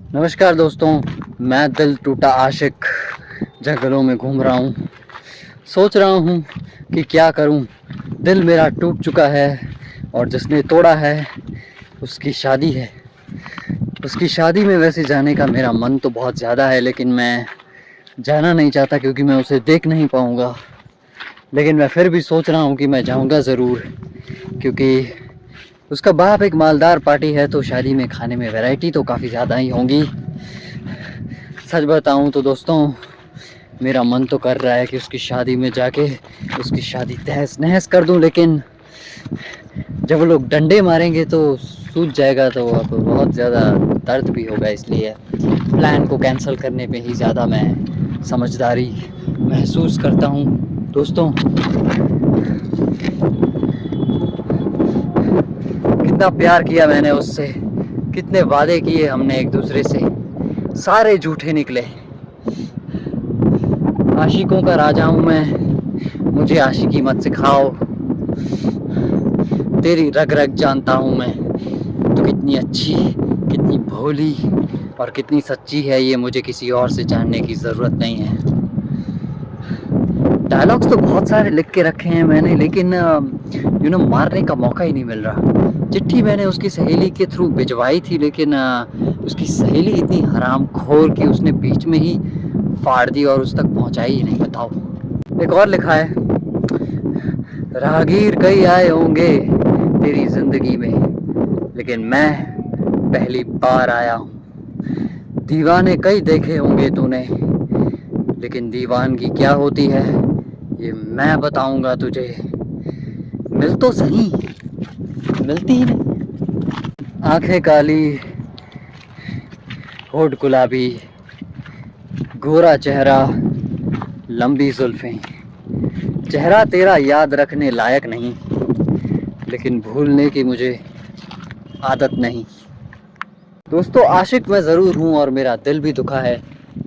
नमस्कार दोस्तों, मैं दिल टूटा आशिक जंगलों में घूम रहा हूँ। सोच रहा हूँ कि क्या करूँ। दिल मेरा टूट चुका है और जिसने तोड़ा है उसकी शादी है। उसकी शादी में वैसे जाने का मेरा मन तो बहुत ज़्यादा है, लेकिन मैं जाना नहीं चाहता क्योंकि मैं उसे देख नहीं पाऊँगा। लेकिन मैं फिर भी सोच रहा हूँ कि मैं जाऊँगा ज़रूर, क्योंकि उसका बाप एक मालदार पार्टी है, तो शादी में खाने में वैरायटी तो काफ़ी ज़्यादा ही होंगी। सच बताऊं तो दोस्तों, मेरा मन तो कर रहा है कि उसकी शादी में जाके उसकी शादी तहस नहस कर दूं, लेकिन जब वो लोग डंडे मारेंगे तो सूझ जाएगा, तो अब बहुत ज़्यादा दर्द भी होगा। इसलिए प्लान को कैंसिल करने पे ही ज़्यादा मैं समझदारी महसूस करता हूं। दोस्तों, कितना प्यार किया मैंने उससे, कितने वादे किए हमने एक दूसरे से, सारे झूठे निकले। आशिकों का राजा हूँ मैं, मुझे आशिकी मत सिखाओ। तेरी रग रग जानता हूँ मैं, तो कितनी अच्छी, कितनी भोली और कितनी सच्ची है, ये मुझे किसी और से जानने की ज़रूरत नहीं है। डायलॉग्स तो बहुत सारे लिख के रखे हैं मैंने, लेकिन मारने का मौका ही नहीं मिल रहा। चिट्ठी मैंने उसकी सहेली के थ्रू भिजवाई थी, लेकिन उसकी सहेली इतनी हरामखोर कि उसने बीच में ही फाड़ दी और उस तक पहुंचाई ही नहीं। बताओ। एक और लिखा है, राहगीर कई आए होंगे तेरी जिंदगी में, लेकिन मैं पहली बार आया हूँ। दीवाने कई देखे होंगे तूने, लेकिन दीवानगी क्या होती है ये मैं बताऊंगा तुझे। मिल तो सही, मिलती ही नहीं। आंखें काली, होठ गुलाबी, गोरा चेहरा, लंबी जुल्फें। चेहरा तेरा याद रखने लायक नहीं, लेकिन भूलने की मुझे आदत नहीं। दोस्तों, आशिक मैं ज़रूर हूँ और मेरा दिल भी दुखा है,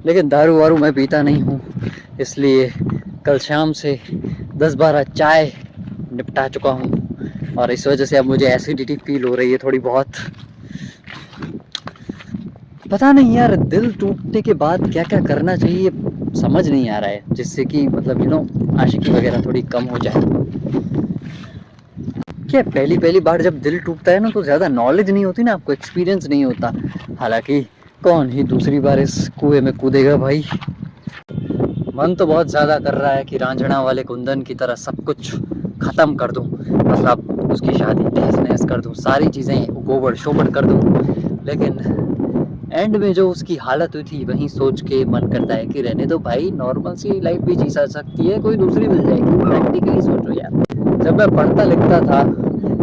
लेकिन दारू वारू मैं पीता नहीं हूँ। इसलिए कल शाम से 10-12 चाय निपटा चुका हूँ और इस वजह से अब मुझे एसिडिटी फील हो रही है थोड़ी बहुत। पता नहीं यार, दिल टूटने के बाद क्या क्या करना चाहिए समझ नहीं आ रहा है, जिससे कि मतलब आशिकी वगैरह थोड़ी कम हो जाए। क्या पहली पहली बार जब दिल टूटता है ना, तो ज़्यादा नॉलेज नहीं होती ना, आपको एक्सपीरियंस नहीं होता। हालांकि कौन ही दूसरी बार इस कुएं में कूदेगा भाई। मन तो बहुत ज़्यादा कर रहा है कि रांझना वाले कुंदन की तरह सब कुछ ख़त्म कर दूं, मतलब उसकी शादी तहस नहस कर दूं, सारी चीज़ें गोबर शोबर कर दूं। लेकिन एंड में जो उसकी हालत हुई थी, वहीं सोच के मन करता है कि रहने दो भाई, नॉर्मल सी लाइफ भी जी सकती है, कोई दूसरी मिल जाएगी। प्रैक्टिकली सोचो यार, जब मैं पढ़ता लिखता था,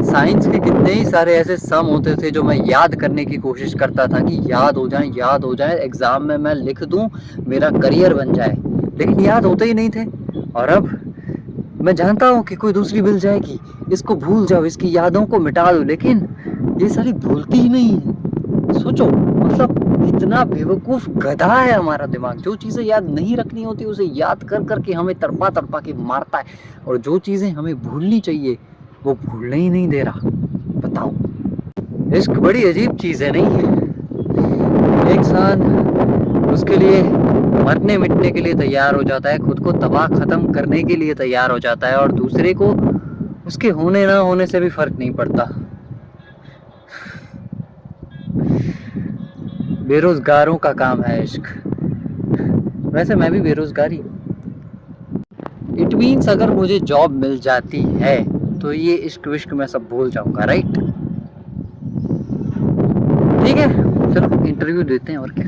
साइंस के कितने ही सारे ऐसे सम होते थे जो मैं याद करने की कोशिश करता था कि याद हो जाए, एग्ज़ाम में मैं लिख दूं, मेरा करियर बन जाए, लेकिन याद होते ही नहीं थे। और अब मैं जानता हूँ कि कोई दूसरी मिल जाएगी, इसको भूल जाओ, इसकी यादों को मिटा दो, लेकिन ये सारी भूलती ही नहीं है। सोचो, मतलब कितना बेवकूफ़ गधा है हमारा दिमाग। जो चीज़ें याद नहीं रखनी होती उसे याद कर करके हमें तड़पा तड़पा के मारता है, और जो चीज़ें हमें भूलनी चाहिए वो भूलने ही नहीं दे रहा। बताओ, इश्क बड़ी अजीब चीज़ है नहीं? एक इंसान उसके लिए मरने मिटने के लिए तैयार हो जाता है, खुद को तबाह ख़त्म करने के लिए तैयार हो जाता है, और दूसरे को उसके होने ना होने से भी फ़र्क नहीं पड़ता। बेरोज़गारों का काम है इश्क। वैसे मैं भी बेरोज़गार ही हूँ। इट मीन्स अगर मुझे जॉब मिल जाती है तो ये इश्क विश्क मैं सब भूल जाऊँगा, राइट? ठीक है, चलो इंटरव्यू देते हैं और क्या।